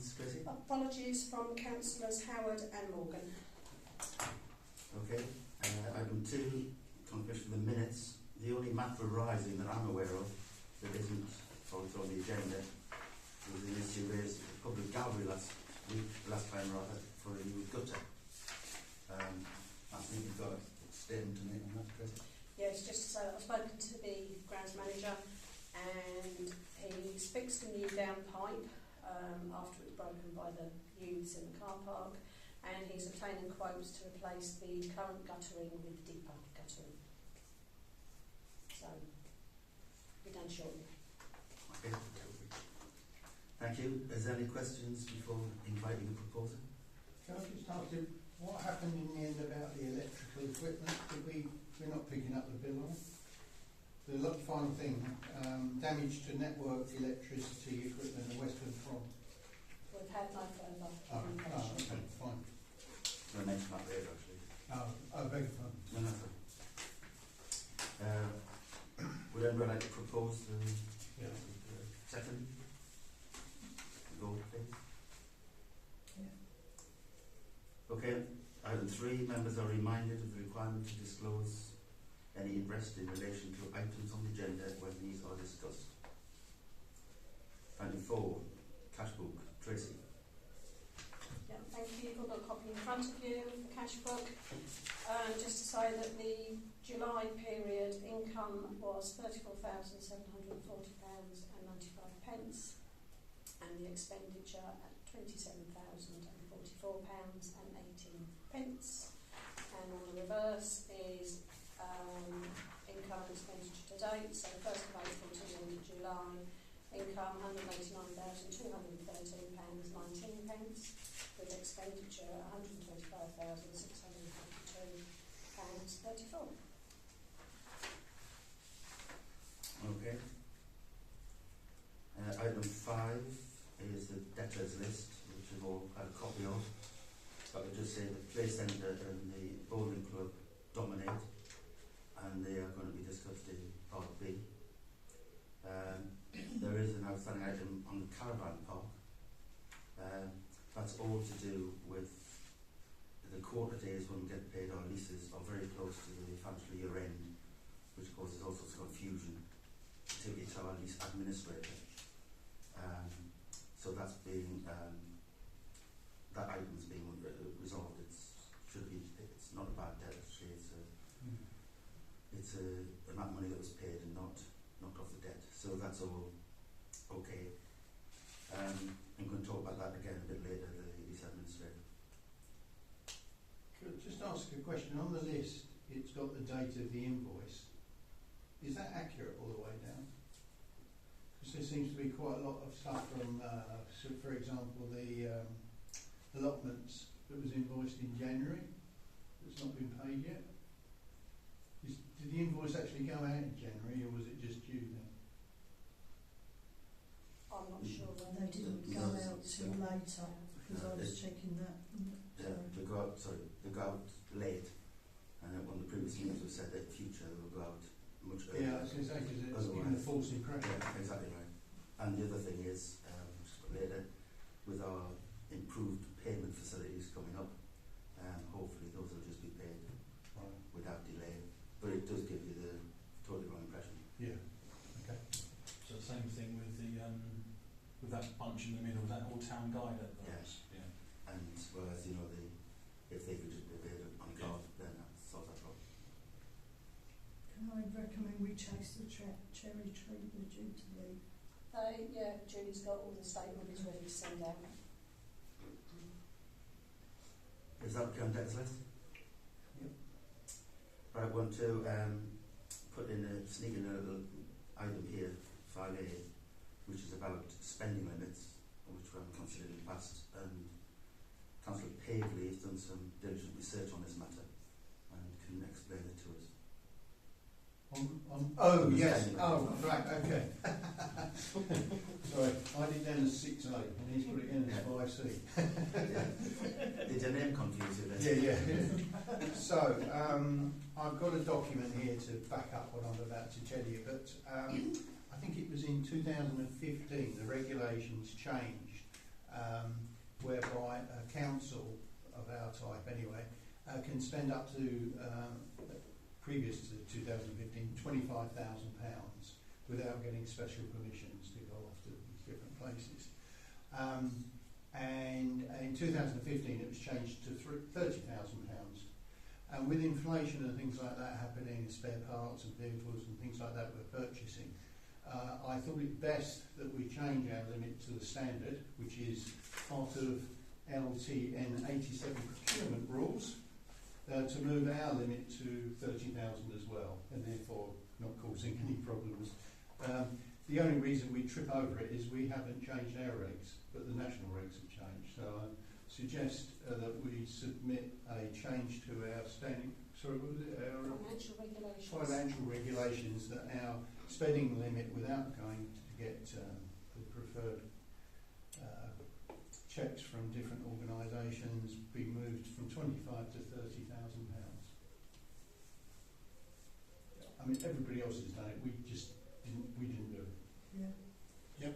correspondence, Tracy? Apologies from Councillors Howard and Morgan. Okay. Item 2, confirmation of the minutes. The only matter arising that I'm aware of that isn't also on the agenda was an issue raised at the public gallery last time rather, for a new gutter. I think you've got a statement to make on that, Tracy. Yes, just to say that I've spoken to the grounds manager and he's fixed a new downpipe after it was broken by the youths in the car park, and he's obtaining quotes to replace the current guttering with deeper guttering. So, be done shortly. Okay. Thank you. Is there any questions before inviting a proposer? Can I just ask you, what happened in the end about the electrical equipment? We're not picking up the bill on it? The final thing, damage to network electricity equipment at Western Front. We've had no further communication. Okay, fine. I mentioned that later, actually. Beg your pardon. No, no, would anyone like to propose the second? Go, please. Yeah. Okay. Item 3, members are reminded of the requirement to disclose any interest in relation to items on the agenda when these are discussed. Item 4, cash book. Tracy. Yeah, thank you. You've got a copy in front of you of the cash book. Just to say that the July period income was £34,740.95 and the expenditure at £27,044.18. And on the reverse is income and expenditure to date. So 1st of April to the end of July, income £189,213.19, with expenditure £125,652.34. Okay. Item 5 is the debtors list, which you've all had a copy of. But I would just say the Play Centre and the Bowling Club dominate, and they are going to be discussed in Part B. There is an outstanding item on the caravan park. That's all to do with the quarter days when we get paid our leases are very close to the financial year end, which causes all sorts of confusion, particularly to our lease administrator. So that's being that item's being resolved. It's not a bad debt actually. It's a amount of money that was paid and not knocked off the debt. So that's all okay. I'm going to talk about that again a bit later, the lease administrator. Could I just ask a question? On the list, it's got the date of the invoice. Is that accurate all the way down? Because there seems to be quite a lot of stuff from, so for example, the allotments that was invoiced in January that's not been paid yet. Did the invoice actually go out in January, or was it just due then? I'm not sure when They didn't go out till later, because I was checking that. They go out late, and on the previous meetings we've said that in future they'll go out much earlier. Yeah, I was going to say, because it's given a false impression. Yeah, exactly right. And the other thing is, later, with our improved payment facilities coming up, hopefully those will just be paid without delay. But it does give you the totally wrong impression. Yeah. Okay. So the same thing with the with that bunch in the middle, that old town guide at the Yes. yeah. And whereas if they could just be paid on a card, then that solves that problem. Can I recommend we chase the cherry tree we're due to leave? Julie's got all the statements ready to send out. Is that okay on debtors list? Yep. Right, I want to sneak in a little item here, 5A, which is about spending limits, which we haven't considered in the past. And Councillor Pavley has done some diligent research on this matter and can explain it to us. Yes. Oh, right, okay. Sorry, I did then as 6A and he's put it in as 5C. Did your name confuse you then? Yeah. So, I've got a document here to back up what I'm about to tell you, but I think it was in 2015 the regulations changed whereby a council of our type anyway can spend up to, previous to 2015, £25,000 without getting special permissions to go off to these different places. And in 2015 it was changed to £30,000. And with inflation and things like that happening, spare parts and vehicles and things like that we're purchasing, I thought it best that we change our limit to the standard, which is part of LTN 87 procurement rules, to move our limit to 30,000 as well, and therefore not causing any problems. The only reason we trip over it is we haven't changed our regs, but the national regs have changed. So I suggest that we submit a change to our what was it? Our financial regulations, that our spending limit, without going to get the preferred checks from different organisations, be moved from £25,000 to £30,000. I mean, everybody else has done it. We didn't do it. Yeah. Yep.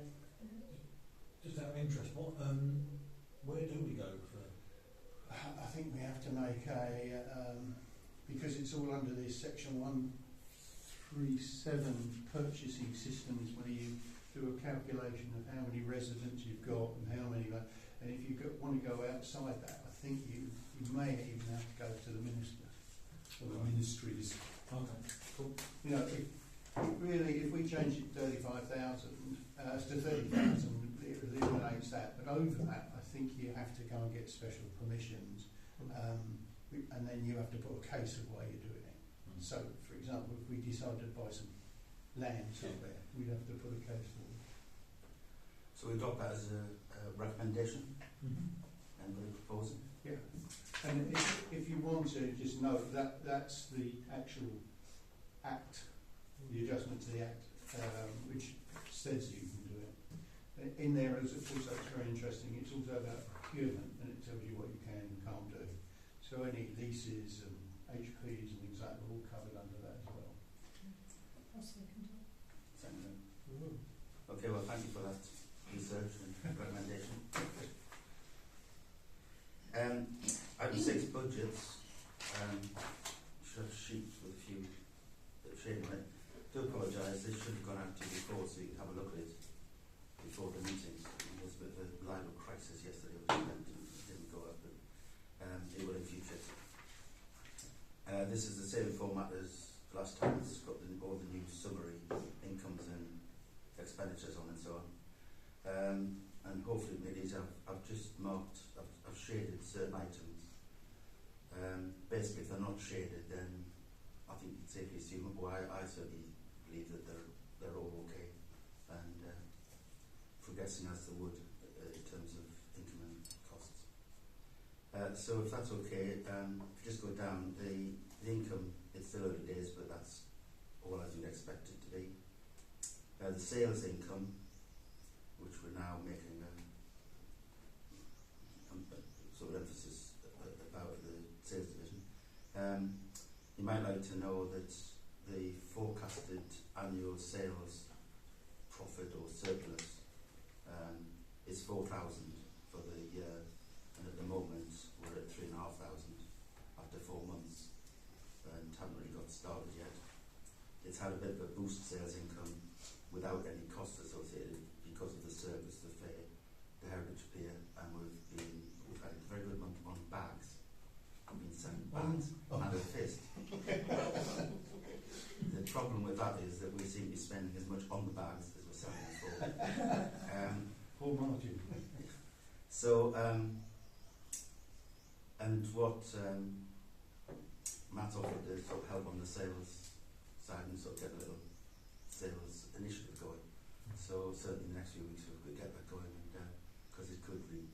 Just out of interest, where do we go for? I think we have to make a because it's all under this section 137 purchasing systems, where you do a calculation of how many residents you've got and how many, and if you want to go outside that, I think you may even have to go to the minister or the ministries. Okay, cool. You know, if we change it to 35,000 to 30,000, it eliminates that. But over that, I think you have to go and get special permissions, and then you have to put a case of why you're doing it. So, for example, if we decided to buy some land somewhere, we'd have to put a case for it. So we got that as a recommendation, and we're proposing. Yeah, and if you want to just note that that's the actual act, the adjustment to the act, which says you can do it. In there is also, it's very interesting, it's also about procurement, and it tells you what you can and can't do. So any leases and HPs and things like that are all covered under that as well. I'll second it. Second. Okay, well, thank you for that research and recommendation. Item 6, budgets. Should have sheets with a few shading on it. Do apologise, this should have gone out to you before, so you can have a look at it before the meetings. There was a bit of a live crisis yesterday, which didn't go up, but it will in future. This is the same format as last time. It's got all the new summary incomes and expenditures on and so on. And hopefully maybe I've just marked, I've shaded certain items. Basically, if they're not shaded, then I think it's safely assume, I certainly believe that they're all okay and progressing as they would in terms of income and costs. So if that's okay, if you just go down, the income, it's still early days, but that's all as you'd expect it to be. The sales income, which we're now making a sort of emphasis about the sales division. You might like to know that the forecasted annual sales profit or surplus is 4,000 for the year, and at the moment we're at 3,500 after 4 months and haven't really got started yet. It's had a bit of a boost sales income without any costs associated because of the service, the fair, the heritage pier, and we've had a very good month on bags. We've been selling bags and a fist. The problem with that is that we seem to be spending as much on the bags as we're selling them for. Poor margin. So, and what Matt offered to sort of help on the sales side and sort of get a little sales initiative going. So certainly in the next few weeks we could get that going, and because it could reap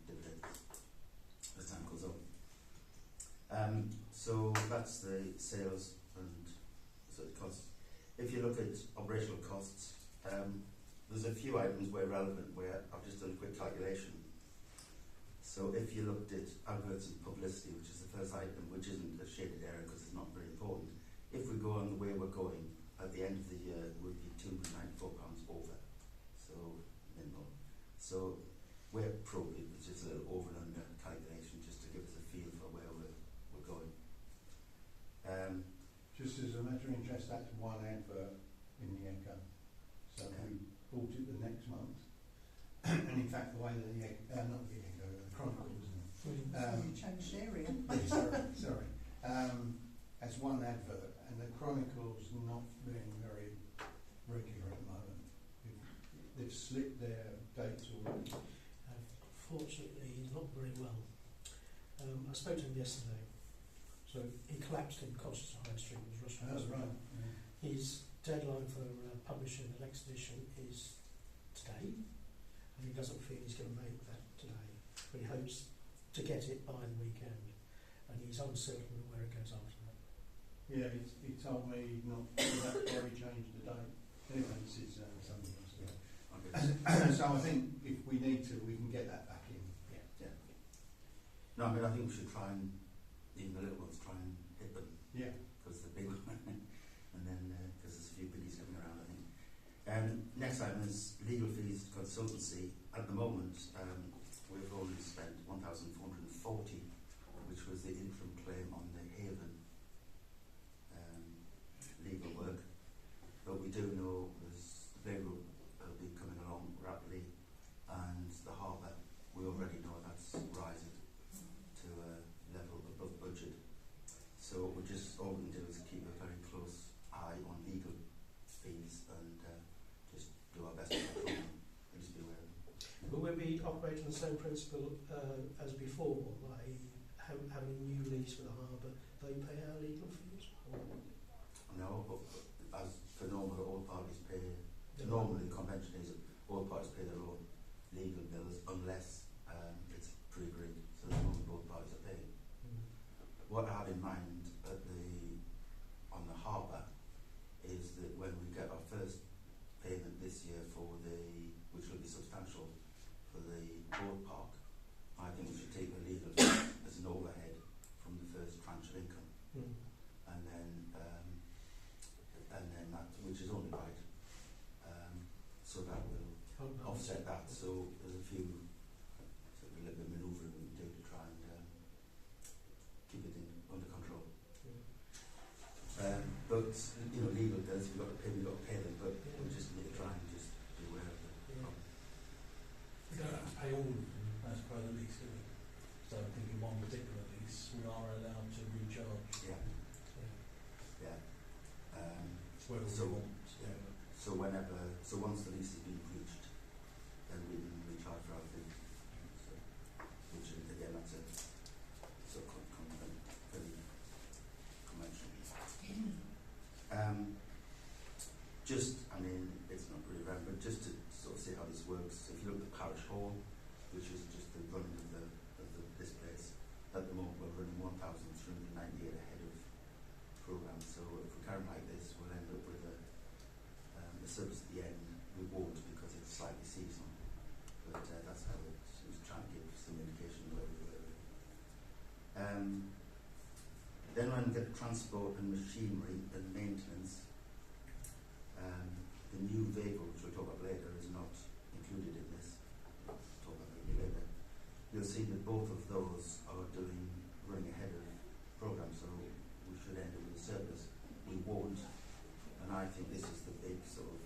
dividends as time goes on. So that's the sales and sort of costs. If you look at operational costs, there's a few items where relevant where I've just done a quick calculation. So if you looked at adverts and publicity, which is the first item, which isn't a shaded area because it's not very important, if we go on the way we're going, at the end of the year it would be £294 over, so minimal. So we're probably, it's just a little over and under calculation just to give us a feel for where we're going. Just as a matter of interest, that's one advert in the Echo. So we bought it the next month. And in fact, the way that the Echo, not the Echo, the Chronicles, You changed area. sorry, as one advert, and the Chronicles not being very regular at the moment. They've slipped their dates already. Fortunately, not very well. I spoke to him yesterday. So he collapsed in Colchester High Street, was Russell. Oh, right. Yeah. His deadline for publishing the next edition is today, and he doesn't feel he's going to make that today, but he hopes to get it by the weekend, and he's uncertain of where it goes after that. Yeah, he told me not to do that before he changed the date. Anyway, this is something else. Yeah. Okay. So I think if we need to, we can get that back in. Yeah. No, I mean, I think we should try and, even the little ones, try and hit them, Yeah. because the big one, and then, because there's a few biggies coming around, I think. Next item is legal fees consultancy. At the moment, we've only spent 1,440, which was the interim claim on the Haven legal work. But we do know there's the Beirut will be coming along rapidly, and the harbour, we already know that's rising to a level above budget. So we're just, all we can do is keep a very close eye on legal fees and just do our best to control them and just be aware of them. Will we be operating the same principle as before, like having a new lease for the harbour? They pay our legal fees? Or? No, but as for normal, all parties pay. Normally, the convention is all parties pay their own legal bills unless it's pre-agreed. So the moment both parties are paying. What I have in mind on the harbour is that when we get our first payment this year which will be substantial for the boat park, I think we should take the legal fees as an overhead from the first tranche of income, and then that, which is only right, so that will offset that. So there's a few sort of a little bit of manoeuvring we can do to try and keep it under control. But legal bills, we've got to pay them, but we just need to try and just be aware of them. We don't have to pay all of them as per the lease, do we? So I think in one particular lease, we are allowed to recharge. Yeah. It's whether So- we want. So once the lease has been breached, then we can recharge for our fees. So, which again, that's a sort of very conventional. It's not really relevant, but just to sort of see how this works. If you look at the parish hall, which is just the running of this place, at the moment we're running 1,398 ahead of programme. So if we carry on like this, we'll end up with a service at the end. We won't, because it's slightly seasonal, but that's how it was trying to give some indication of where we were. Then when we get transport and machinery and maintenance, the new vehicle, which we'll talk about later, is not included in this. We'll talk about it later. You'll see that both of those are running ahead of programme, so we should end up with a surplus. We won't, and I think this is the big sort of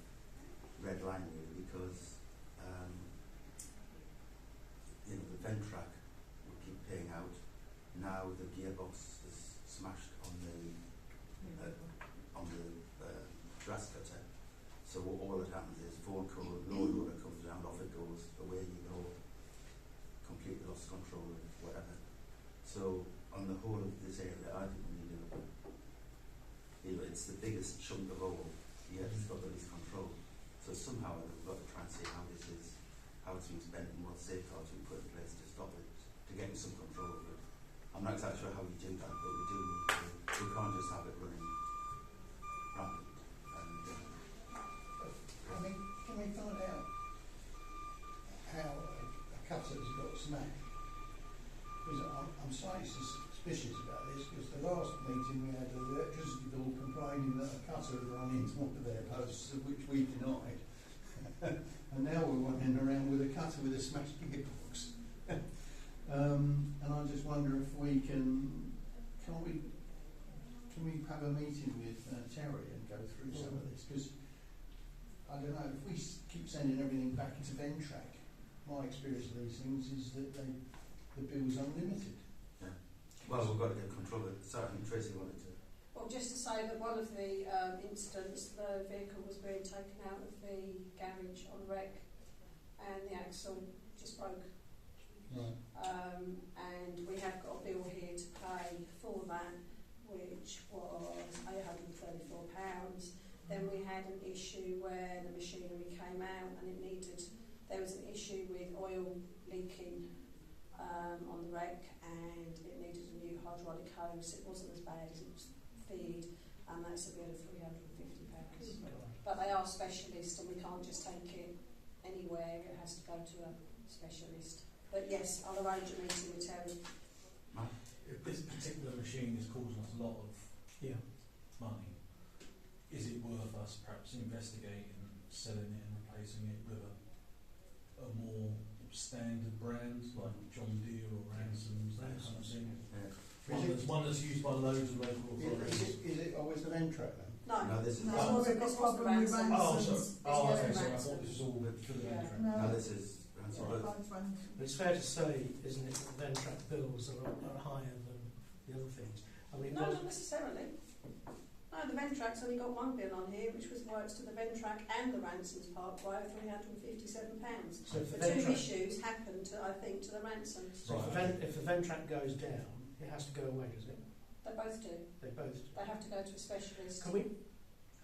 red line really, because the Ventrac will keep paying out. Now the gearbox is smashed on the grass cutter, so all that happens is phone call, load order comes around, off it goes, away you go, completely lost control of whatever. So on the whole of this area, I think we need to look at, it's the biggest chunk of all, yet it's got the least control. So somehow we've got to try and see how it's being spent and what safeguards we put in place to stop it, to get some control of it. I'm not exactly sure how we do that, but we do need to. We can't just have it running rampant. And Can we find out how a cutter's got smashed? Because I'm slightly suspicious about this, because the last meeting we had the electricity bill complaining that a cutter had run into one of their posts, which we denied. And And now we're wandering around with a cutter with a smashed gearbox. And I just wonder if we can we have a meeting with Terry and go through some of this? Because I don't know, if we keep sending everything back into Ventrac, my experience of these things is that the bill's unlimited. Well, we've got to get control of it. Sorry, I think Tracy wanted to. Well, just to say that one of the incidents, the vehicle was being taken out of the garage on wreck, and the axle just broke. Right. And we have got a bill here to pay for that, which was £834. Then we had an issue where the machinery came out and there was an issue with oil leaking on the wreck, and it needed a new hydraulic hose. It wasn't as bad as it was feared, and that's a bill of £350. But they are specialists, and we can't just take it anywhere. It has to go to a specialist. But yes, I'll arrange a meeting with Terry. If this particular machine is causing us a lot of money, is it worth us perhaps investigating, selling it and replacing it with a more standard brand like John Deere or Ransom's, that kind of thing? One that's used by loads of local authorities. Is it always the Ventrac then? No, this is. No, This wasn't it's the problem with Ransom's. Oh, Ransom's. sorry. Oh, okay, This so I was thought this was all for the Yeah. Ventrac. No, this is. Yeah, Right. both Ransom's. But it's fair to say, isn't it, that Ventrac bills are higher than the other things? I mean, No, not necessarily. No, the Ventrac's only got one bill on here, which was works to the Ventrac and the Ransom's Parkway of £357. so if The the two Ventrac, issues happened to, I think, to the Ransom's. so if the Ventrac goes down, it has to go away, does it? They both do. They both do. They have to go to a specialist. Can we?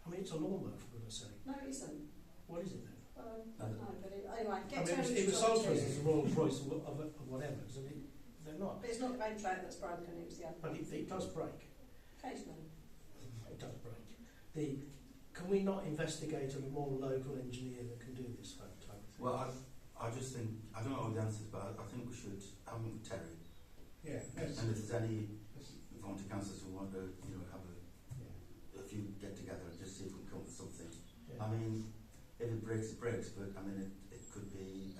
I mean, it's a lawnmower, for goodness sake. No, it isn't. What is it then? Well, No, no, but anyway, I get mean, Terry it to was talk sold to to us you. as a Rolls Royce of whatever, so they're not. But it's not the Ventrac that's broken, it was the other. But it does break. Occasionally. It does break. Can we not investigate a more local engineer that can do this type of thing? Well, I just think, I don't know all the answers, but I think we should have them with Terry. Yeah. And if there's any volunteer councillors who want to, have Yeah. a few get together and just see if we can come up with something. Yeah. I mean, if it breaks, it breaks, but I mean, it could be,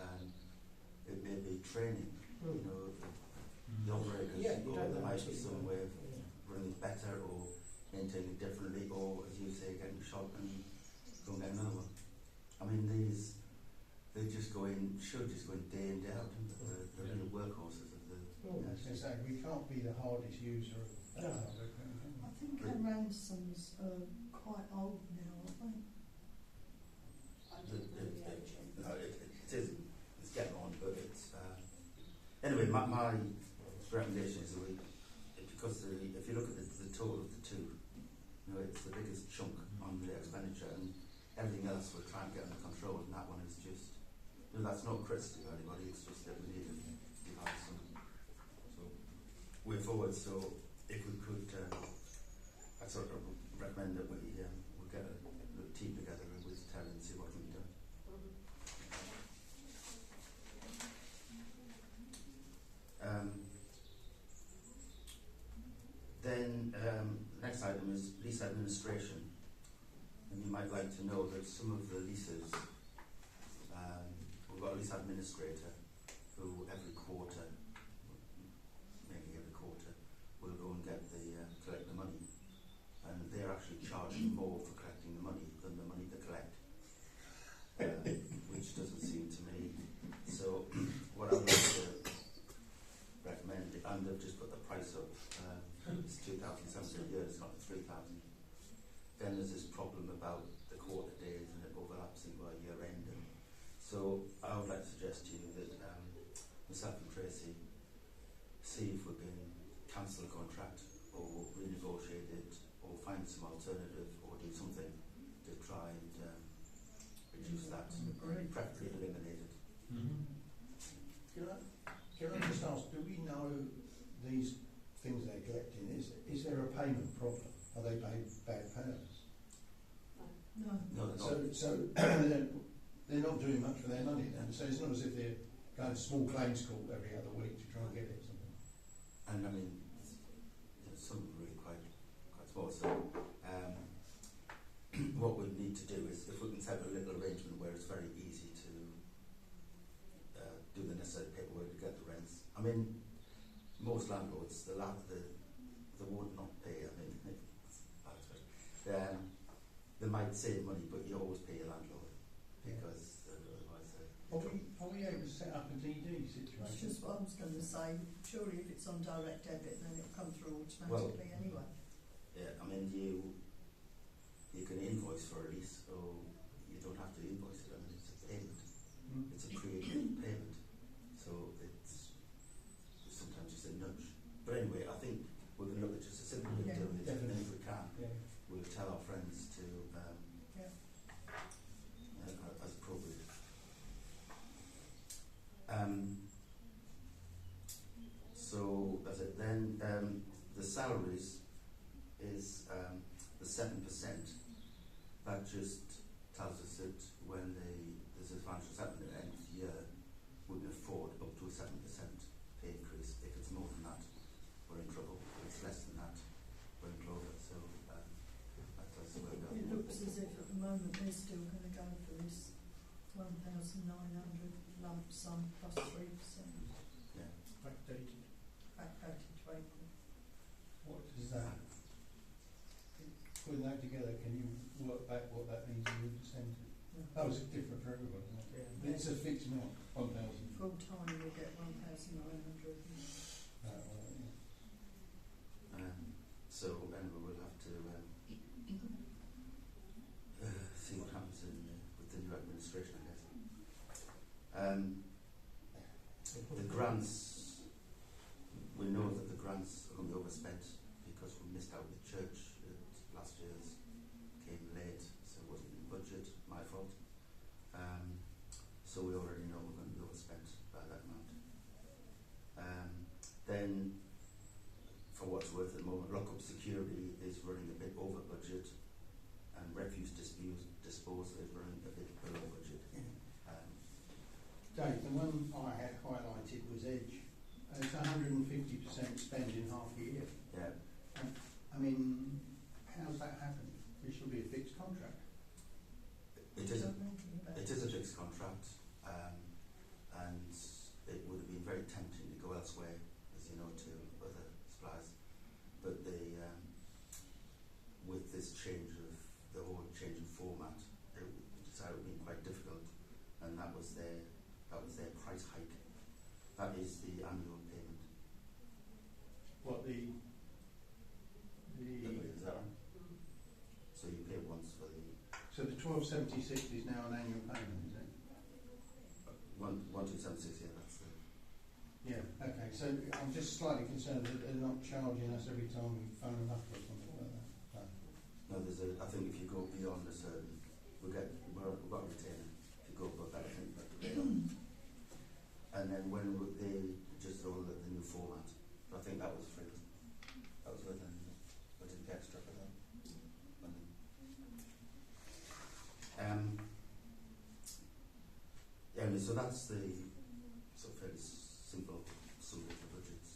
it may be training, the operators, Yeah, you or don't there know might be until you some know. way of Yeah. running it better or maintaining it differently, or as you say, getting a shop and go and get another one. I mean, they just go in, should just go in day in, day out, and they're real workhorses of the. Oh, I was going to say, we can't be the hardest user of No. I think our Ransom's are quite old now, aren't they? I don't know the age. No, it is. It's getting on, but it's. Anyway, my recommendation is that because if you look at the total of the two, it's the biggest chunk on the expenditure, and everything else we're trying to get under control, and that one is just. That's not criticism of anybody. It's just that we need to have some. So way forward. So if we could, I sort of recommend that we we'll get a team together with Terry and see what can be done. Then the next item is lease administration, and you might like to know that some of the leases, we've got a lease administrator who every quarter, maybe every quarter, will go and collect the money, and they're actually charging more for collecting the money than the money they collect, which doesn't seem to me. So what I would like to recommend, and they've just put the price up, it's 2,700 a year, it's not 3,000. Then there's this problem about the quarter days, and it overlaps into a year end. And so I would like to suggest to you that myself and Tracy see if we can cancel a contract or renegotiate it or find some alternative or do something to try and reduce that, preferably eliminate it. Can I just ask, do we know these things they're collecting? Is there a payment problem? Are they bad payers? No. No, they're not. So they're not doing much for their money then. So it's not as if they're going to small claims court every other week to try and get it or something. And I mean, some really quite small. So what we need to do is, if we can set up a little arrangement where it's very easy to most landlords, they would not pay. I mean, they might save money, but you always pay your landlord because otherwise. Are we able to set up a DD That's situation? just what I was going to say. Surely if it's on direct debit, then it'll come through automatically anyway. Yeah, I mean you can invoice for a lease, or you don't have to invoice it. I mean, it's a payment. It's a pre-agreed payment, so it's sometimes just a nudge. But anyway, I think we're going to look at just a simple way of doing it, and then if we can, we'll tell our friends to as appropriate. So as it then the salaries is the 7%. That just tells us that when there's a financial settlement at the end of the year, we can afford up to a 7% pay increase. If it's more than that, we're in trouble. If it's less than that, we're in clover. So that does work out. It looks as if at the moment they're still going to go for this 1,900 lump sum plus 3%. Yeah. Backdated. Backdated to April. What does that? Putting that together, can you work back what that means in the percentage? Oh, it's different for everyone, isn't it? Yeah. It's a fixed amount, 1,000. Full time you get 1,900. So anyway, we'll have to see what happens with the new administration, I guess. The grants, we know that the grants are going to be overspent because we missed out the church. Last year's came late, so it wasn't in the budget, my fault. So we already know we're going to be overspent by that amount. Then, for what's worth at the moment, lock-up security is running a bit over budget, and refuse disposal is running a bit below budget. Dave, the one I had highlighted was Edge. It's 150% spend in half a year. Yeah. I mean, how's that happened? It should be a fixed contract. It is a fixed contract, and it would have been very tempting to go elsewhere, as you know, to other suppliers. But with this change of the whole change in format, it decided it would be quite difficult, and that was their price hike. That is the annual payment. What Is that right? So you pay once for the So the 1276 is now an annual payment, is it? 1276. Yeah, that's the. Yeah. Okay. So I'm just slightly concerned that they're not charging us every time we phone them up or something like that. No, I think if you go beyond a certain, we've got a retainer. If you go above that, I think you have to pay on. And then when they just roll the new format, but I think that was free. That was within, I didn't get extra for that. Yeah, so that's the sort of fairly simple summary of the budgets.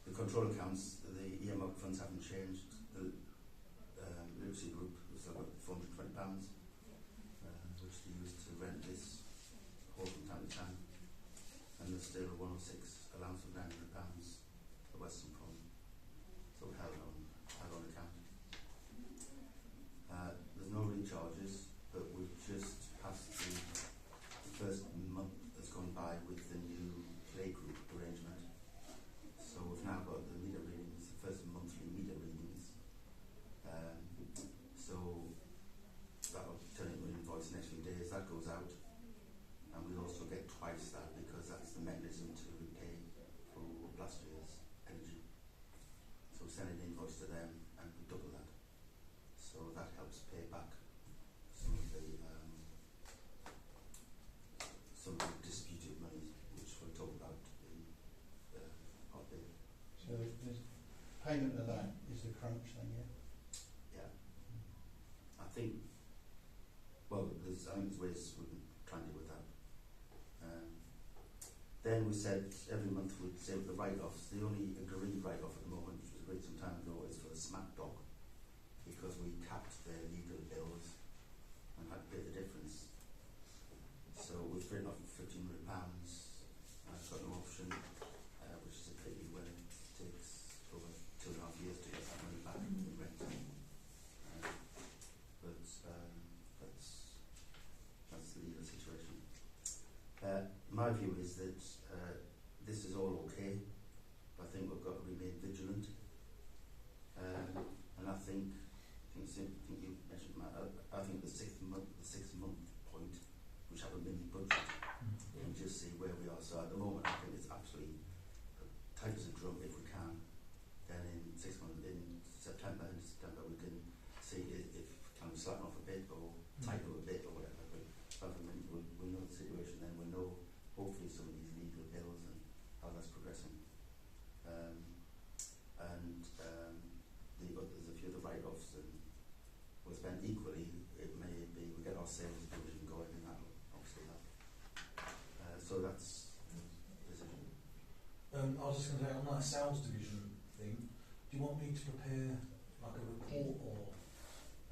The control accounts, the earmark funds haven't changed. The Literacy Group was about £420, which they used to rent this hall from time to time. And there's still 106 allowance of £900 for the Western Front. So held on account. There's no recharges, but we've just passed the first month that's gone by with the new playgroup arrangement. So we've now got the meter readings, the first monthly meter readings. So that'll turn into an invoice next few days. That goes out, and we also get twice that because that's the mechanism to repay for last year's energy. So we send an invoice to them and we double that. So that helps pay back some of the disputed monies which we'll talk about in hot day. So there's payment of that is the crunch thing, yeah? Yeah. I think there's ways we can try and deal with that. Then we said every month we'd save the write-offs. The only agreed write-off at the moment, which was agreed some time ago, is for the Smack Dog, because we capped their legal bills and had to pay the difference. So we've written off £1,500 I was just going to say, on that sales division thing, do you want me to prepare like a report or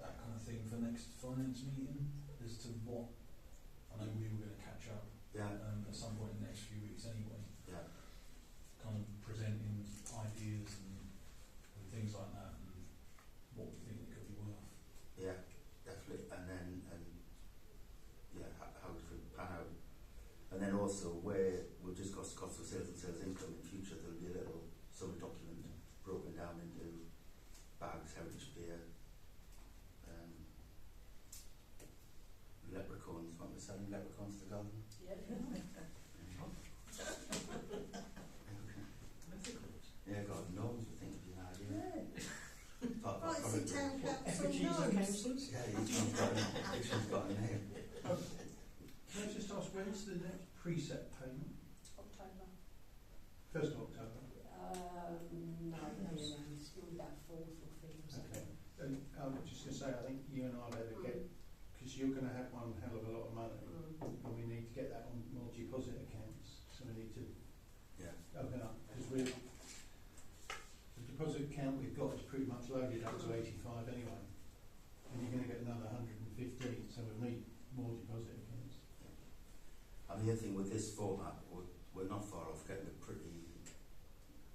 that kind of thing for next finance meeting as to what, I know we were going to catch up Yeah, at some point in the next few weeks anyway, yeah, kind of presenting ideas and things like that and what we think it could be worth. yeah, definitely. And then, yeah, how it could pan out. And then also where we've discussed cost of sales and sales income in future, there'll be a little summary document broken down into bags, heritage beer, leprechauns. What we're selling leprechauns to garden? Yeah. Yeah, God knows we think of you now, yeah. Right, it's the town council Effigies and knows. councillors? Yeah, each one's got a name. Can I just ask, when's the next preset payment? October. 1st of October. No, it's probably about 4th or 5th. Okay. And I was just going to say, I think you and I better get, because you're going to have one hell of a lot of money, and we need to get that on multi-deposit accounts. So we need to open up, because the deposit account we've got is pretty much loaded up to 85 anyway, and you're going to get another 115, so we'll need more deposit accounts. And the other thing with this format, we're not far off getting a pretty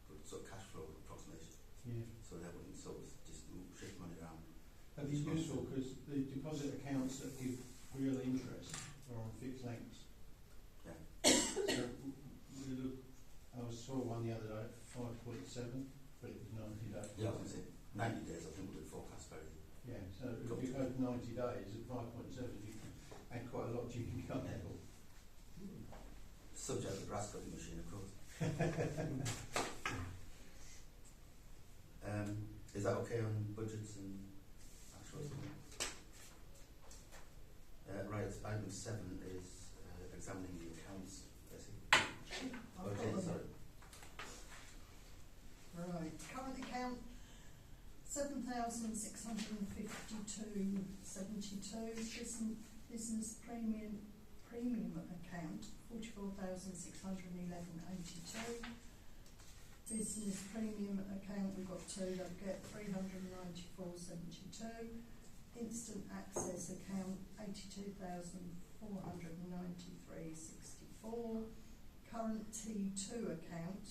good sort of cash flow approximation, Yeah. so that we can sort of just shift money around. That'd be useful, because the deposit accounts that give real interest are on fixed lengths. Yeah. So I saw one the other day at 5.7, but it was 90 days. Yeah, I was going to say 90 days. I think we would forecast very. Yeah, so if you go 90 days at 5.7, you can add quite a lot to your income level. Subject to the grass cutting machine, of course. Is that okay on budgets and actuals? Right, item 7 is examining the accounts. Okay, sorry. Right, current account 7,652.72, business premium account 44,611.82. Business premium account, we've got two, that get 394.72. Instant access account 82,493.64. Current T2 account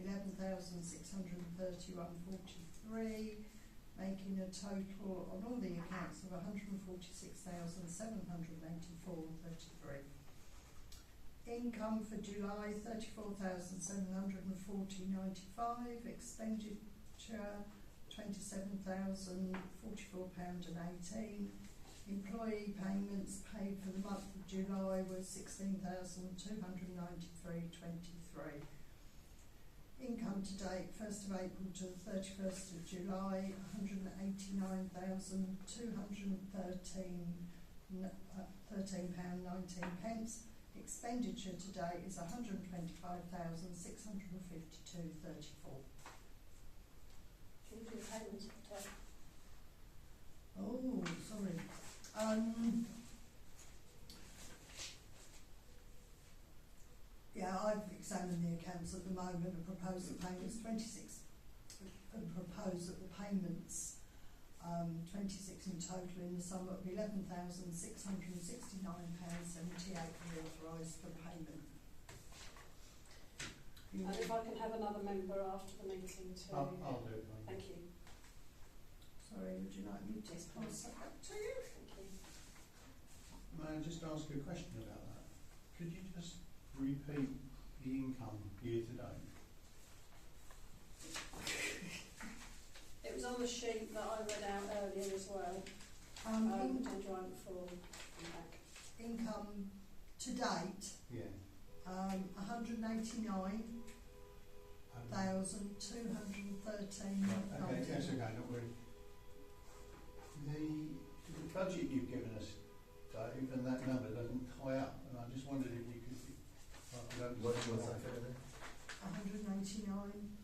11,631.43, making a total on all the accounts of 146,784.33. Income for July 34,740.95. Expenditure £27,044.18. Employee payments paid for the month of July was £16,293.23. Income to date, 1st of April to the 31st of July, £189,213.19. Expenditure to date is £125,652.34. Can you do the payments for today? Oh, sorry. Yeah, I've examined the accounts at the moment and proposed the payments 26 26 in total in the sum of £11,669.78 authorised for payment. And if I can have another member after the meeting to... I'll do it. Thank you. Sorry, would you like me to pass that back to you? Thank you. May I just ask a question about that? Could you just repeat the income year to date? It was on the sheet that I read out earlier as well. In- Dendron for back. income to date, Yeah. 189,213. Okay, that's okay, not worried. The budget you've given us, Dave, and that number doesn't tie up, and I just wondered if you could... What's that figure there? 189.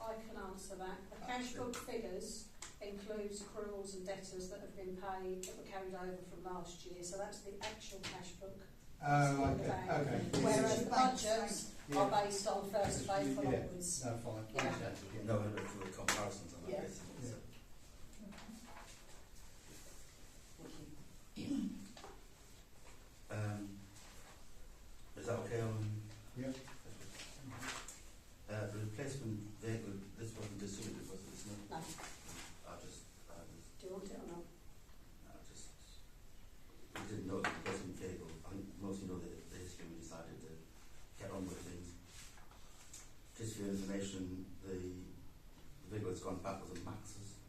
I can answer that. The cash book figures includes accruals and debtors that have been paid that were carried over from last year, so that's the actual cash book. Oh, okay, okay. Whereas the Bank budgets Yeah. are based on 1st of April Yeah. onwards. No, fine. Yeah. Yeah. No, for the comparisons on that Yeah. basis. Yeah. Is that okay on? Yeah. The replacement vehicle, this wasn't distributed, was it? It's not. No. I Do you want it or not? just, we didn't know the replacement vehicle. I think most of you know the history. We decided to get on with things. Just for your information, the vehicle that's gone back was a Maxus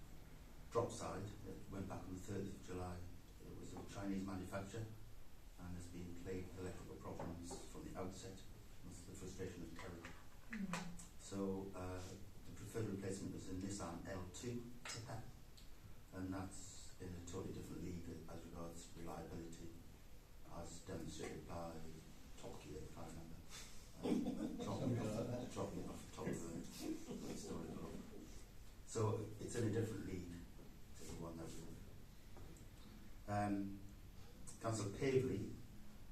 drop side. It went back on the 3rd of July. It was a Chinese manufacturer and has been plagued with electrical problems from the outset. That's the frustration of terror. So the preferred replacement was a Nissan L2 Tipper, and that's in a totally different league as regards reliability, as demonstrated by Top Gear, if I remember. Something like that. Dropping off the top of the story below. So it's in a different league to the one that we were. Councillor Pavley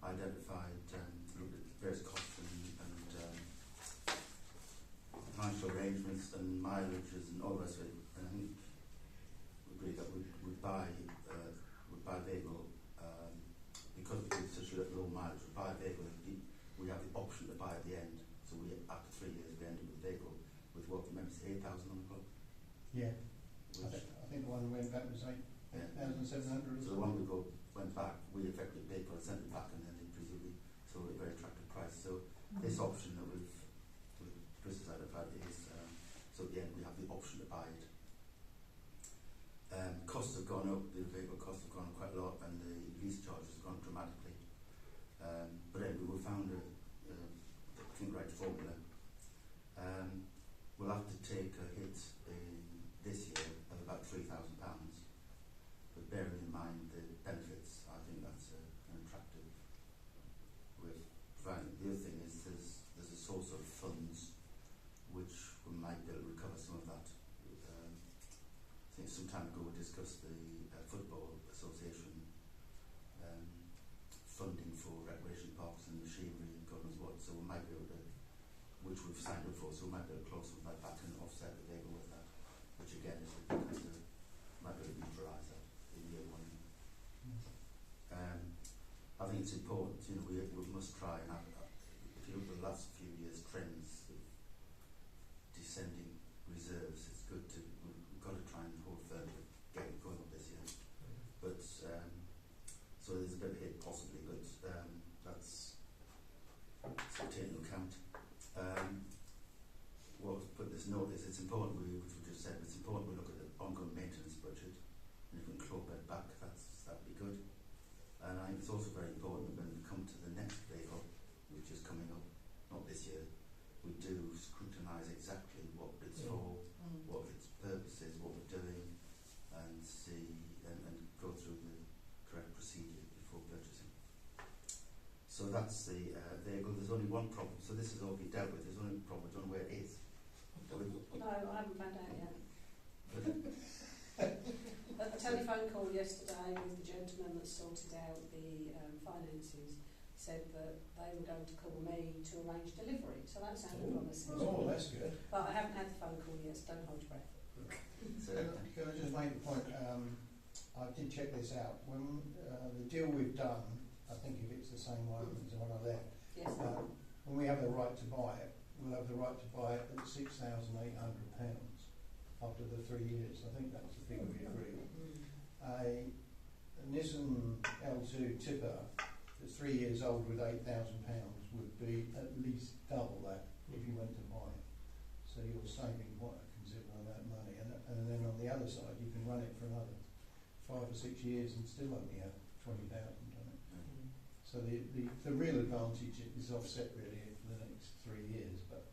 identified looked at various costs and financial arrangements and mileages and all the rest of it. And I think we agreed that we'd buy a vehicle because we did such a low mileage. We'd buy a vehicle. We have the option to buy at the end. So we, after 3 years, we ended with a vehicle with what remember 8,000 on the clock. Yeah. Which, I think the one we went back was 8,700. so the one we went back, we effectively paid for it, sent it back, and then they presumably sold at a very attractive price. So this option that Chris has identified is, so at the end we have the option to buy it. Costs have gone up, the vehicle costs have gone up quite a lot, and the lease charges have gone up dramatically. But anyway, we found I think right formula. We'll have to take a hit this year of about £3,000, but bearing in mind the benefits, I think that's an attractive way of providing. The other thing is there's a source of funds which we might be able to recover some of that. I think some time ago we discussed the Football Association funding for recreation parks and machinery and God knows what, so we might be able to, which we've signed up for, so we might be able to close some of that back and offset the vehicle with that, which again is might be able to neutralise that in year one. I think it's important, we must try and have, if you look at the last few years' trends of descending reserves, it's good to, we've got to try and hold firm to get it going up this year. But, so there's a bit of hit possibly, but that's taken into account. What was put this note is it's important, which we just said, it's important we look at the ongoing maintenance budget, and if we can claw that back, that'd be good. And I think it's also very important that when we come to the next vehicle, which is coming up, not this year, we do scrutinise exactly what it's for, what its purpose is, what we're doing, and see and go through the correct procedure before purchasing. So that's the vehicle. There's only one problem. So this has all been dealt with. There's only problem. I don't know where it is. No, I haven't found out yet. A telephone call yesterday with the gentleman that sorted out the finances said that they were going to call me to arrange delivery. So that sounded promising. Oh, that's good. But I haven't had the phone call yet, so don't hold your breath. So, Can I just make a point? I did check this out. When the deal we've done, I think if it's the same one as the one I left, Yes. when we have the right to buy it, we'll have the right to buy it at £6,800 after the 3 years. I think that's the figure we agreed. A Nissan L2 Tipper that's 3 years old with £8,000 would be at least double that if you went to buy it. So you're saving quite a considerable amount of money. And then on the other side, you can run it for another 5 or 6 years and still only have 20,000 on it. So the real advantage is offset really for the next 3 years, but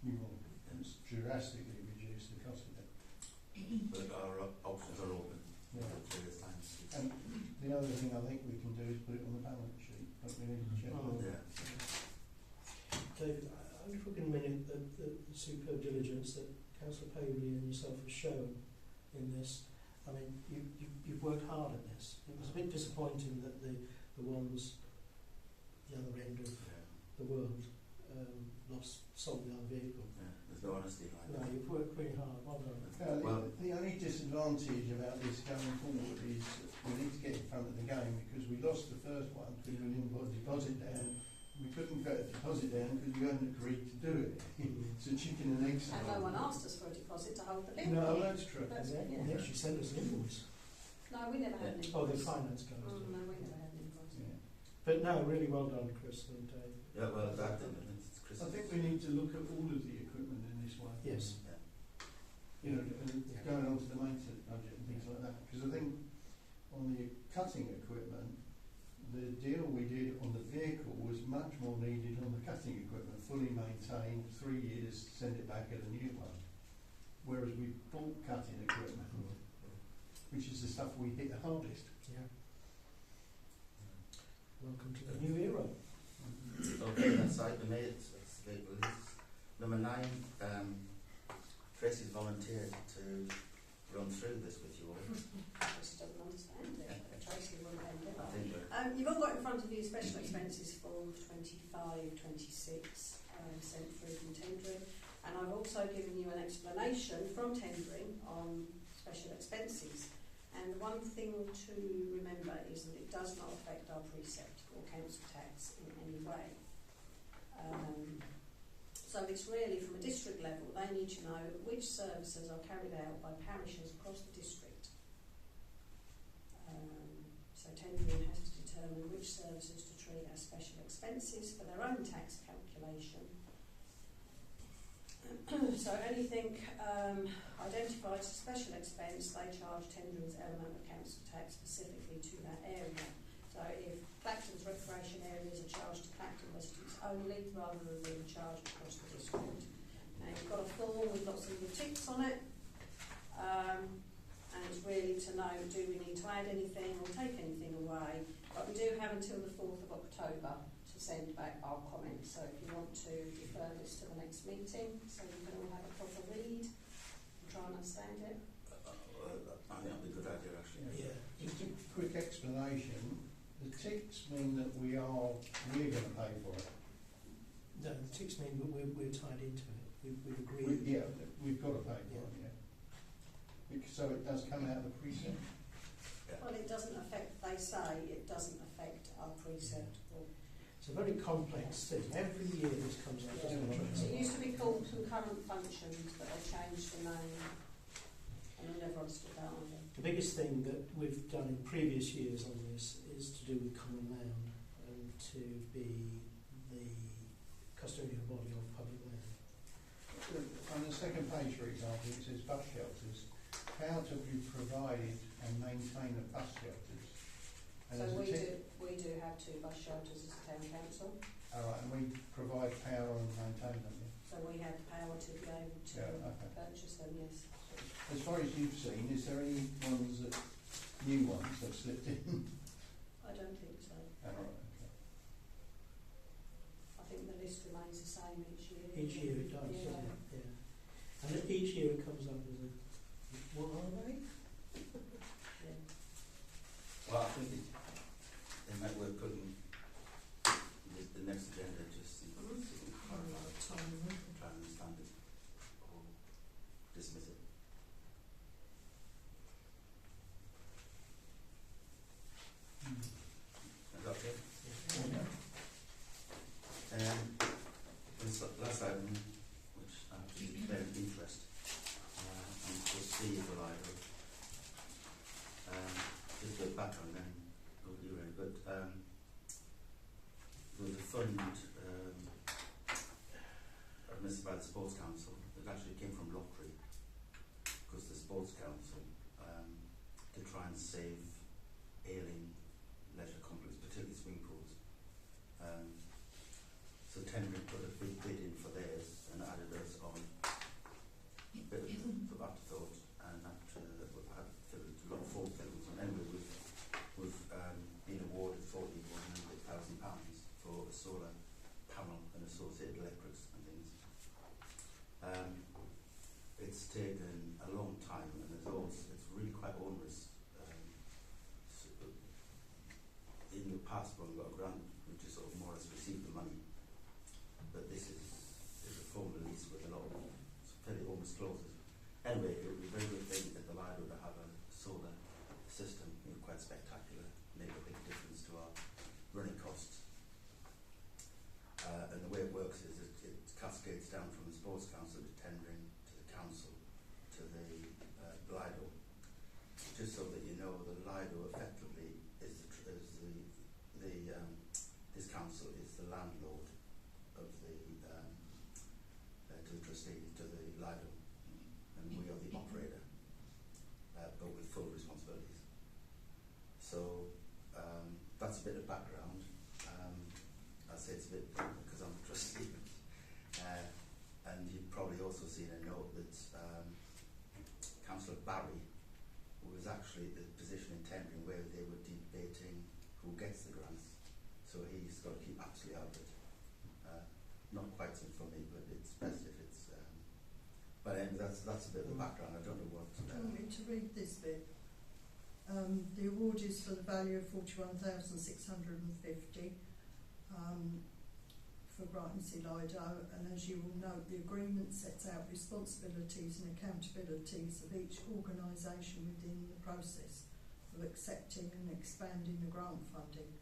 you will drastically reduce the cost of it. but our options are open. Yeah. For 3 years' time. And the other thing I think we can do is put it on the balance sheet, but we need to check. Yeah. David, I wonder if we can minute the superb diligence that Councillor Pavley and yourself have shown in this. I mean, you've worked hard at this. It was a bit disappointing that the ones the other end of Yeah. the world, sold the other vehicle. Yeah. There's no honesty like No, that. you've worked pretty hard, well done. Well, The only disadvantage about this going forward is we need to get in front of the game because we lost the first one because we didn't put a deposit down. We couldn't put a deposit down because you hadn't agreed to do it. It's a chicken and egg And no one asked us for a deposit to hold the lid. No, that's true. That's And it, they yeah. actually sent us an invoice. No, we never had an Oh, the invoice. finance guys did. No, we never had an invoice. Yeah. But no, really well done, Chris and Dave. yeah, well, that it's Christmas. I think we need to look at all of the equipment in this way. Yes. Yeah. You know, and Yeah. going on to the maintenance budget and things like that. Because I think on the cutting equipment, the deal we did on the vehicle was much more needed on the cutting equipment, fully maintained, 3 years, send it back as a new one. Whereas we bought cutting equipment, which is the stuff we hit the hardest. Yeah. Welcome to the new era. Okay, that's item 8. That's vehicle list. Number 9, Tracy's volunteered to run through this with you all. I just don't understand it. Tracy wouldn't end it. I think we're You've all got in front of you special expenses for 25-26 sent through from tendering, and I've also given you an explanation from tendering on special expenses. And the one thing to remember is that it does not affect our precept or council tax in any way. So it's really from a district level, they need to know which services are carried out by parishes across the district. So tendering has to determine which services to treat as special expenses for their own tax calculation. So anything identified as a special expense, they charge tendering's element of council tax specifically to that area. So if Clacton's recreation areas are charged to Clacton residents only, rather than being charged across the district. Now you've got a form with lots of little ticks on it, and it's really to know, do we need to add anything or take anything away? But we do have until the 4th of October to send back our comments, so if you want to defer this to the next meeting, so you can all have a proper read and try and understand it. I think that'd be a good idea, actually. Yeah. Just a quick explanation. The ticks mean that we're going to pay for it. No, the ticks mean that we're tied into it. We've agreed. We've got to pay for it, yeah. So it does come out of the precept. Well, it doesn't affect, they say it doesn't affect our precept. Or, It's a very complex thing. Every year this comes out. doesn't it, it Tracy? used to be called concurrent functions, but they changed the name, and I never understood that either. The biggest thing that we've done in previous years on this is to do with common land and to be the custodial body of public land. On the second page, for example, it says bus shelters. How to be provided and maintain the bus shelters. And So there's a we do have 2 bus shelters as a town council, all right, and we provide power and maintain them. Yeah? so we have the power to be able to Yeah, okay. purchase them, yes. As far as you've seen, is there any ones that new ones that slipped in? I don't think so. All right, okay. I think the list remains the same each year. Each year it does, Yeah. doesn't it? Yeah. And each year it comes up as a, what are they? Yeah. Well, I think it might worth putting the next agenda just so we can try and understand it or dismiss it. Is that okay? This last item, which I have to declare an interest, and proceed with either. Just a bit of background then, you really good. There was a fund administered by the Sports Council that actually came from Lockery, because the Sports Council, to try and save ailing leisure complex, particularly swimming pools. So tendering put a big bid in for theirs and added us on a bit of afterthought, and that we've had a lot of fulfillment. And anyway, we've been awarded £41,000 for a solar panel and associated electrics and things. It's taken a long time, and it's really quite onerous So that's a bit of background. I say it's a bit because I'm a trustee. And you've probably also seen a note that Councillor Barry was actually in a position in tendering where they were debating who gets the grants. So he's got to keep absolutely out of it. Not quite so for me, but it's best if it's. But anyway, that's a bit of the background. I don't know what. Do you want me to read this bit? The award is for the value of 41,650 for Brightonsea Lido, and as you will note, the agreement sets out responsibilities and accountabilities of each organisation within the process of accepting and expanding the grant funding.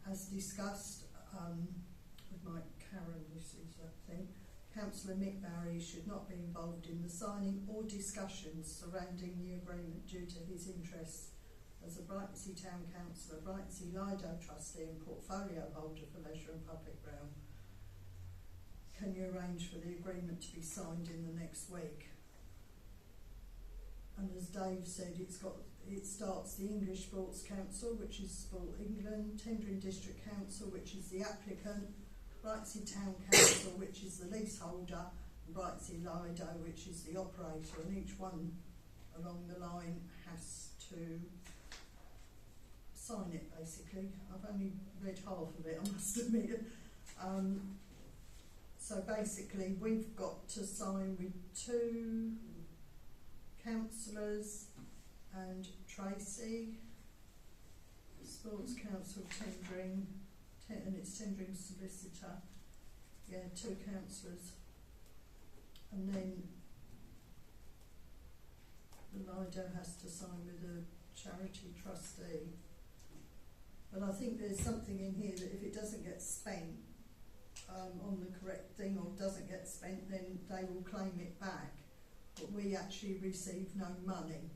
As discussed with Mike Karen, this is that thing, Councillor Mick Barry should not be involved in the signing or discussions surrounding the agreement due to his interests as a Brightonsea Town Councillor, Brightonsea Lido trustee and portfolio holder for leisure and public realm. Can you arrange for the agreement to be signed in the next week? And as Dave said, it starts the English Sports Council, which is Sport England, Tendring District Council, which is the applicant, Brightsea Town Council, which is the leaseholder, and Brightsea Lido, which is the operator, and each one along the line has to sign it, basically. I've only read half of it, I must admit. So basically we've got to sign with 2 councillors and Tracy, Sports Council tendering, and it's tendering solicitor, 2 councillors, and then the Lido has to sign with a charity trustee. But I think there's something in here that if it doesn't get spent on the correct thing or doesn't get spent, then they will claim it back. But we actually receive no money.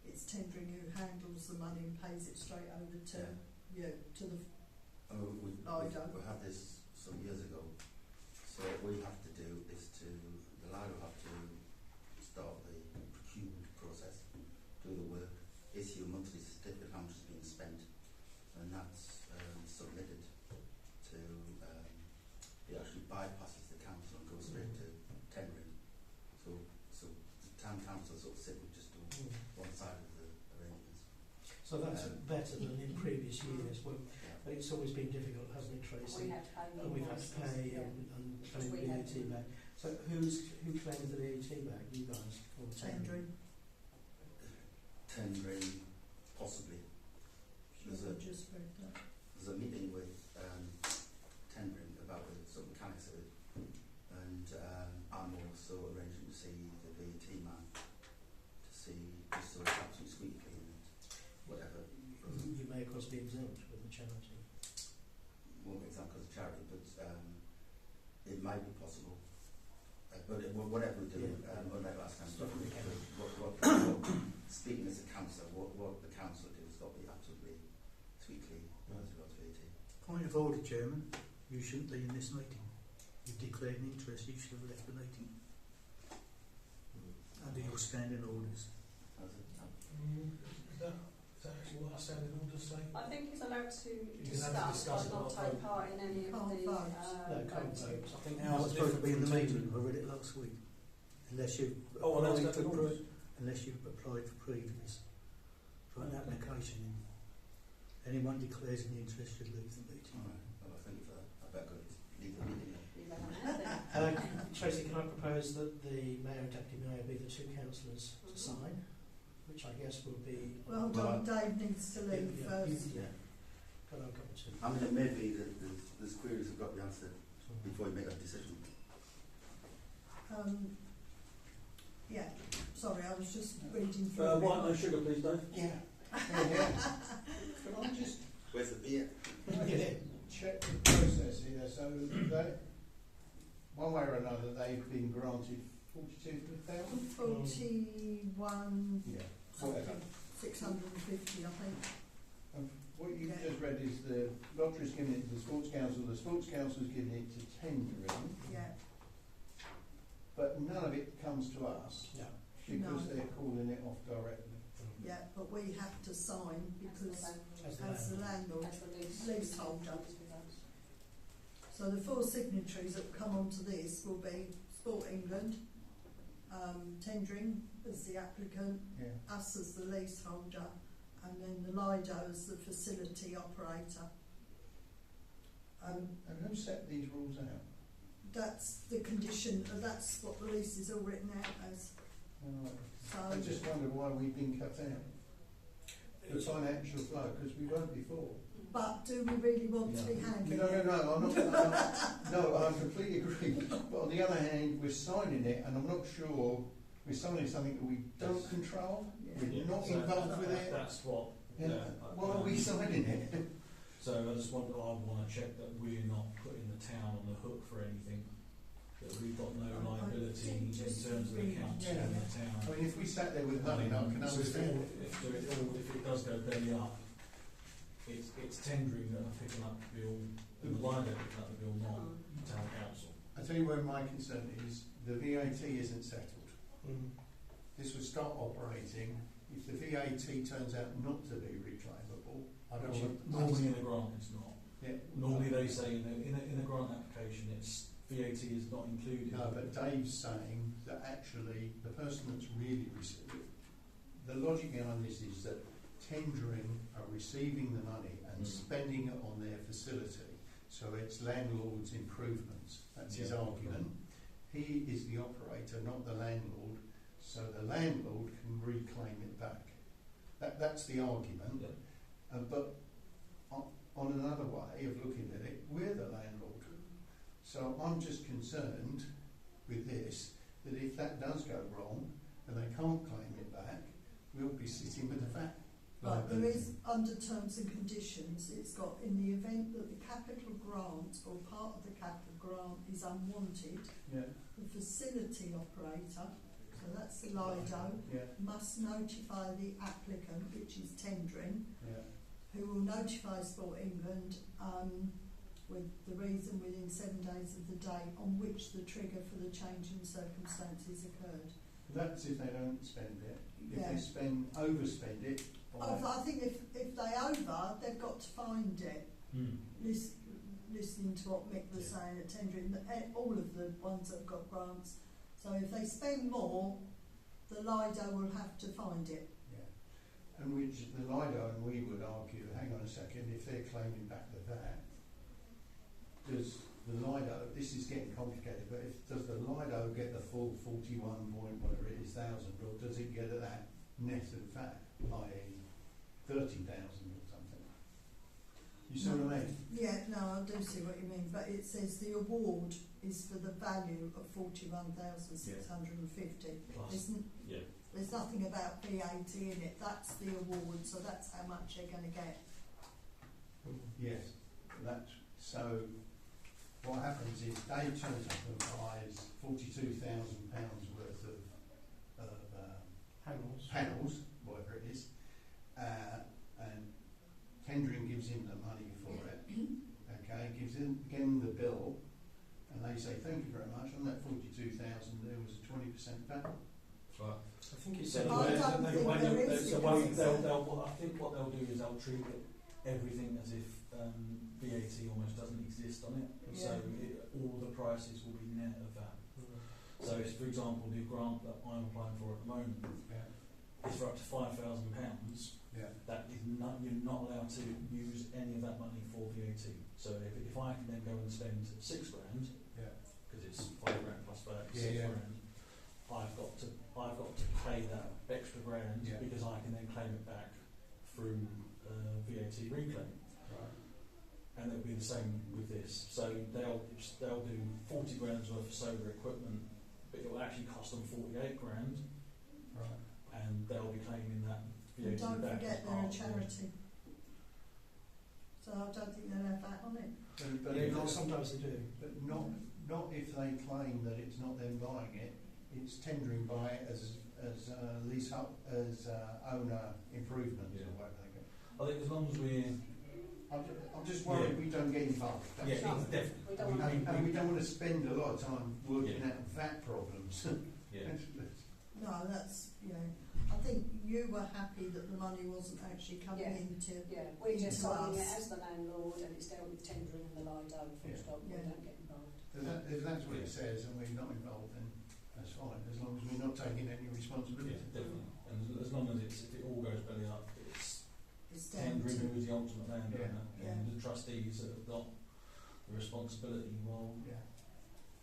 It's tendering who handles the money and pays it straight over to you, to the we had this some years ago. So what we have to do is the Lido have to start the procurement process, do the work, issue a monthly certificate how much has been spent, and that's submitted to. It actually bypasses the council and goes straight to tendering. So the town council sort of sit with just one side of the arrangements. So that's better than in previous years, when it's always been difficult, hasn't it, Tracy? We had to pay And we've had to pay and claim the VAT back. So who claims the VAT back? You guys or tendering. Tendering, possibly. There's a meeting with tendering about the sort of mechanics of it, and I'm also arranging to see the VAT man to see just so it's absolutely squeaky clean and whatever. You may of course be exempt with the charity. Well, exactly because of charity, but it might be possible. But whatever we do, whatever last time, speaking as a councillor, what the council do has got to be absolutely squeaky clean as regards VAT. Point of order, Chairman. You shouldn't be in this meeting. You've declared an interest. You should have left the meeting under your standing orders. Is that actually what our standing orders say? I think he's allowed to You can have to discuss, discuss but not it, take not part in any of Can't the vote. No, can't voting. vote. I think Now, I was supposed to be in the meeting. I read it last week. Unless you've applied for previous for an application. Anyone declares an interest should leave the meeting. All right. Well, thank you for that. I better go leave the meeting. You better have it. Tracy, can I propose that the mayor and deputy mayor be the 2 councillors to sign, which I guess will be. Well, hold on, Dave needs to leave first. Yeah. Can I come to? I mean, it may be that there's queries have got to be answered before you make that decision. Yeah, sorry, I was just reading through. White, no sugar, please, Dave. Yeah. Can I just Where's the beer? check the process here? So they, one way or another, they've been granted 42,000. 41, Yeah. Whatever. 650, I think. And what you've just read is the lottery's given it to the Sports Council. The Sports Council's given it to tendering, Yeah. but none of it comes to us No. because No. they're calling it off directly. Yeah, but we have to sign because As the as the landlord. As the leaseholder. So the 4 signatories that come onto this will be Sport England, Tendring as the applicant, Yeah. us as the leaseholder, and then the Lido as the facility operator. And who set these rules out? That's the condition, that's what the lease is all written out as. I just wonder why we've been cut out. The financial flow, because we weren't before. But do we really want to be handling No, it? no, I completely agree. But on the other hand, we're signing it, and I'm not sure we're signing something that we don't control. We're not So involved with it. That's what. Yeah. Why are we signing it? So I want to check that we're not putting the town on the hook for anything. That we've got no I liability think in just terms of the really- council Yeah. and the town. I mean, if we sat there with nothing, I can So understand. if it does go belly up, it's tendering that are picking up the bill, and the line that picking up the bill, not town council. I tell you where my concern is, the VAT isn't settled. Mm. This would start operating, if the VAT turns out not to be reclaimable, I don't want. Normally in a grant it's not. Yeah. Normally they say in a grant application it's VAT is not included. No, but Dave's saying that actually the person that's really the logic behind this is that tendering are receiving the money and spending it on their facility, so it's landlord's improvements. That's his argument. He is the operator, not the landlord, so the landlord can reclaim it back. That's the argument. But on another way of looking at it, we're the landlord. So I'm just concerned with this, that if that does go wrong and they can't claim it back, we'll be sitting with the fact. Right, there is under terms and conditions, it's got in the event that the capital grant or part of the capital grant is unwanted, Yeah, the facility operator, so that's the Lido, yeah, must notify the applicant, which is tendering, yeah. who will notify Sport England with the reason within 7 days of the date on which the trigger for the change in circumstances occurred. That's if they don't spend it. If Yeah. they overspend it. I think if they over, they've got to find it. Listening to what Mick was saying at tendering, all of the ones that have got grants. So if they spend more, the Lido will have to find it. Yeah. And which the Lido and we would argue, hang on a second, if they're claiming back the VAT, does the Lido, this is getting complicated, but does the Lido get the full 41 point whatever it is thousand, or does it get that net of VAT, i.e. 30,000 or something? You see what I mean? Yeah, no, I do see what you mean, but it says the award is for the value of 41,650. Plus, There's nothing about VAT in it. That's the award, so that's how much they're going to get. Yes. So what happens is Dave turns up and buys £42,000 worth of panels, whatever it is, and tendering gives him the money for it. Okay, gives him the bill, and they say thank you very much. On that 42,000, there was a 20% VAT. right. I think it's So I don't think there is, so because it's I think what they'll do is they'll treat everything as if VAT almost doesn't exist on it. So all the prices will be net of that. So if, for example, the grant that I'm applying for at the moment is for up to £5,000, Yeah. that is not, you're not allowed to use any of that money for VAT. So if I can then go and spend £6 grand, because it's £5 grand plus VAT, £6 grand, I've got to pay that extra grand because I can then claim it back through VAT reclaim. Right. And it'll be the same with this. So they'll do 40 grand's worth of solar equipment, but it will actually cost them 48 grand, Right. and they'll be claiming that VAT And don't back. forget as they're a part of charity. So I don't think they'll have that on it. But Yeah, not, sometimes they do. but not if they claim that it's not them buying it. It's tendering by it as leasehold, as owner improvements or whatever they go. I think as long as we're I'm just worried we don't get involved. That's Yeah, all. definitely. We don't want And we don't want to spend a lot of time working Yeah. out VAT problems. Yeah. No, that's, I think you were happy that the money wasn't actually coming Yeah. into. Yeah, we're just Into signing it us. as the landlord, and it's dealt with tendering and the Lido, full Yeah. stop, we Yeah. don't get involved. If that's what it says and we're not involved, then that's fine, as long as we're not taking any Yeah, responsibility. definitely. And as long as if it all goes belly up, it's It's down tendering to. who is the ultimate landowner, Yeah. and the trustees that have got the responsibility while Yeah,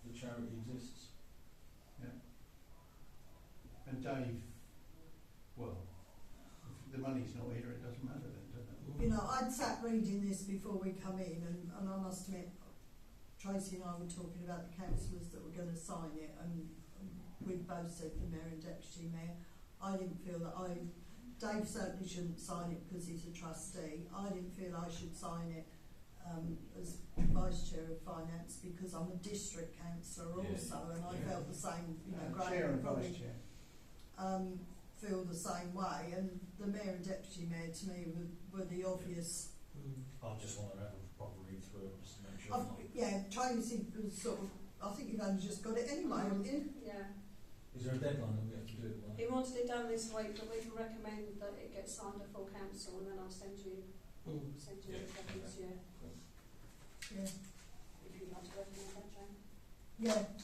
the charity exists. yeah. And Dave, well, if the money's not here, it doesn't matter then, does it? You know, I'd sat reading this before we come in, and I must admit, Tracy and I were talking about the councillors that were going to sign it, and we both said the mayor and deputy mayor. I didn't feel that Dave certainly shouldn't sign it because he's a trustee. I didn't feel I should sign it as vice chair of finance because I'm a district councillor Yeah. also, and I Yeah. felt the same. You know, Graham Chair and probably vice chair. feel the same way, and the mayor and deputy mayor to me were the obvious. I just want to have a proper read through it just to make sure. Yeah, Tracy was sort of. I think you've only just got it anyway, haven't you? Yeah, Is there a deadline that we have to do it by? he wanted it done this week, but we can recommend that it gets signed at full council, and then I'll send you Yeah, the copies, yeah, Yeah, if you'd like to recommend that, Jane.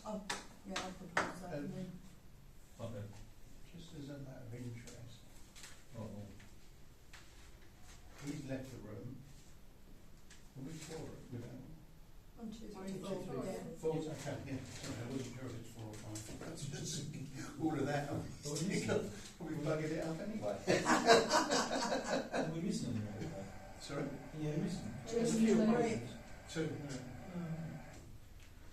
I propose that. Okay. Just as a matter of interest, Right, well, he's left the room. Are we for it? We don't. 1, 2, 3, 1, 2, 4, 3, 4, yeah. Four, okay, yeah, sorry, I wasn't sure if it's 4 or 5. That's just all of that. What are we missing? We're bugging it up anyway. Are we missing anything? Sorry? Yeah, missing. There's a few three. appointments. 2.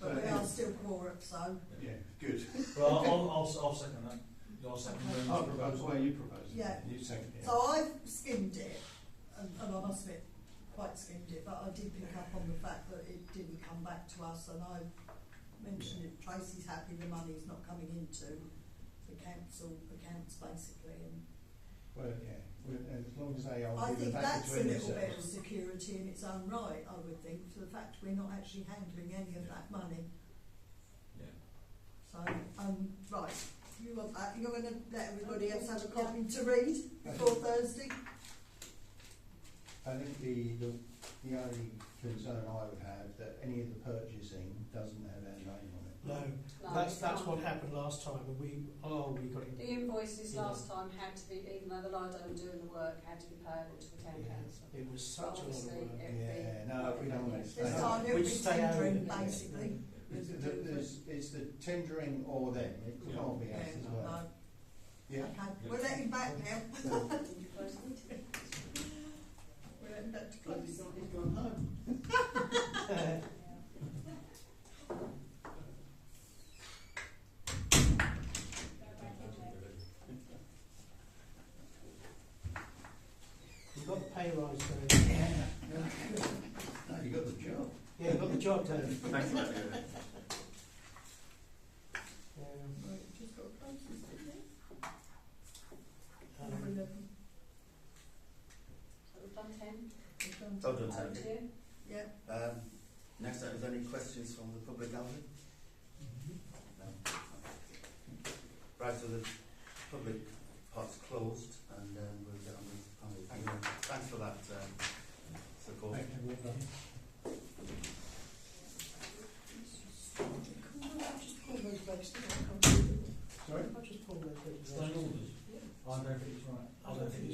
But we are still quorum, so Yeah, good. Well, I'll second that. I'll second Okay. I the propose, proposal. well, you propose. Yeah. You second it. So I've skimmed it, and I must admit, quite skimmed it, but I did pick up on the fact that it didn't come back to us, and I mentioned it. Tracy's happy the money's not coming into the council accounts, basically, and Well, yeah, as long as they are I giving think back that's a between little bit of themselves. security in its own right, I would think, for the fact we're not actually handling any of that money. Yeah. So, right, you want that? You're going to let everybody else have a copy to read before Thursday? I think the only concern I would have that any of the purchasing doesn't have our name on it. No, No, that's it can't. what happened last time, and we got it. The invoices Yeah. last time had to be, even though the Lido were doing the work, had to be payable to the town Yeah. council. It was But such a lot of obviously, work. it'd be. Yeah, no, we don't want it to This stay. time it'll be Which stay out of tendering, it, yeah. basically. It's the tendering or them. It Yeah. can't be us Yeah, as well. no. Yeah. Okay, we'll let him back now. Did you close the meeting? We'll let him back to Well, close. he's gone home. You got the pay rise, Dave. No, you got the job. Yeah, you got the job, Dave. Thanks for that, David. Right, just got to close this, didn't we? Um, Number 11. So we've done 10. We've done Well done, Over Tony. to you. Yeah. Next up, is there any questions from the public gallery? No. Right, so the public part's closed, and we'll get on with the panel. Thanks for that support. Thank you. Just call those votes, didn't I? Sorry? I'll just pull those bits. Stay orders. Yeah. I don't think it's right. I don't think it's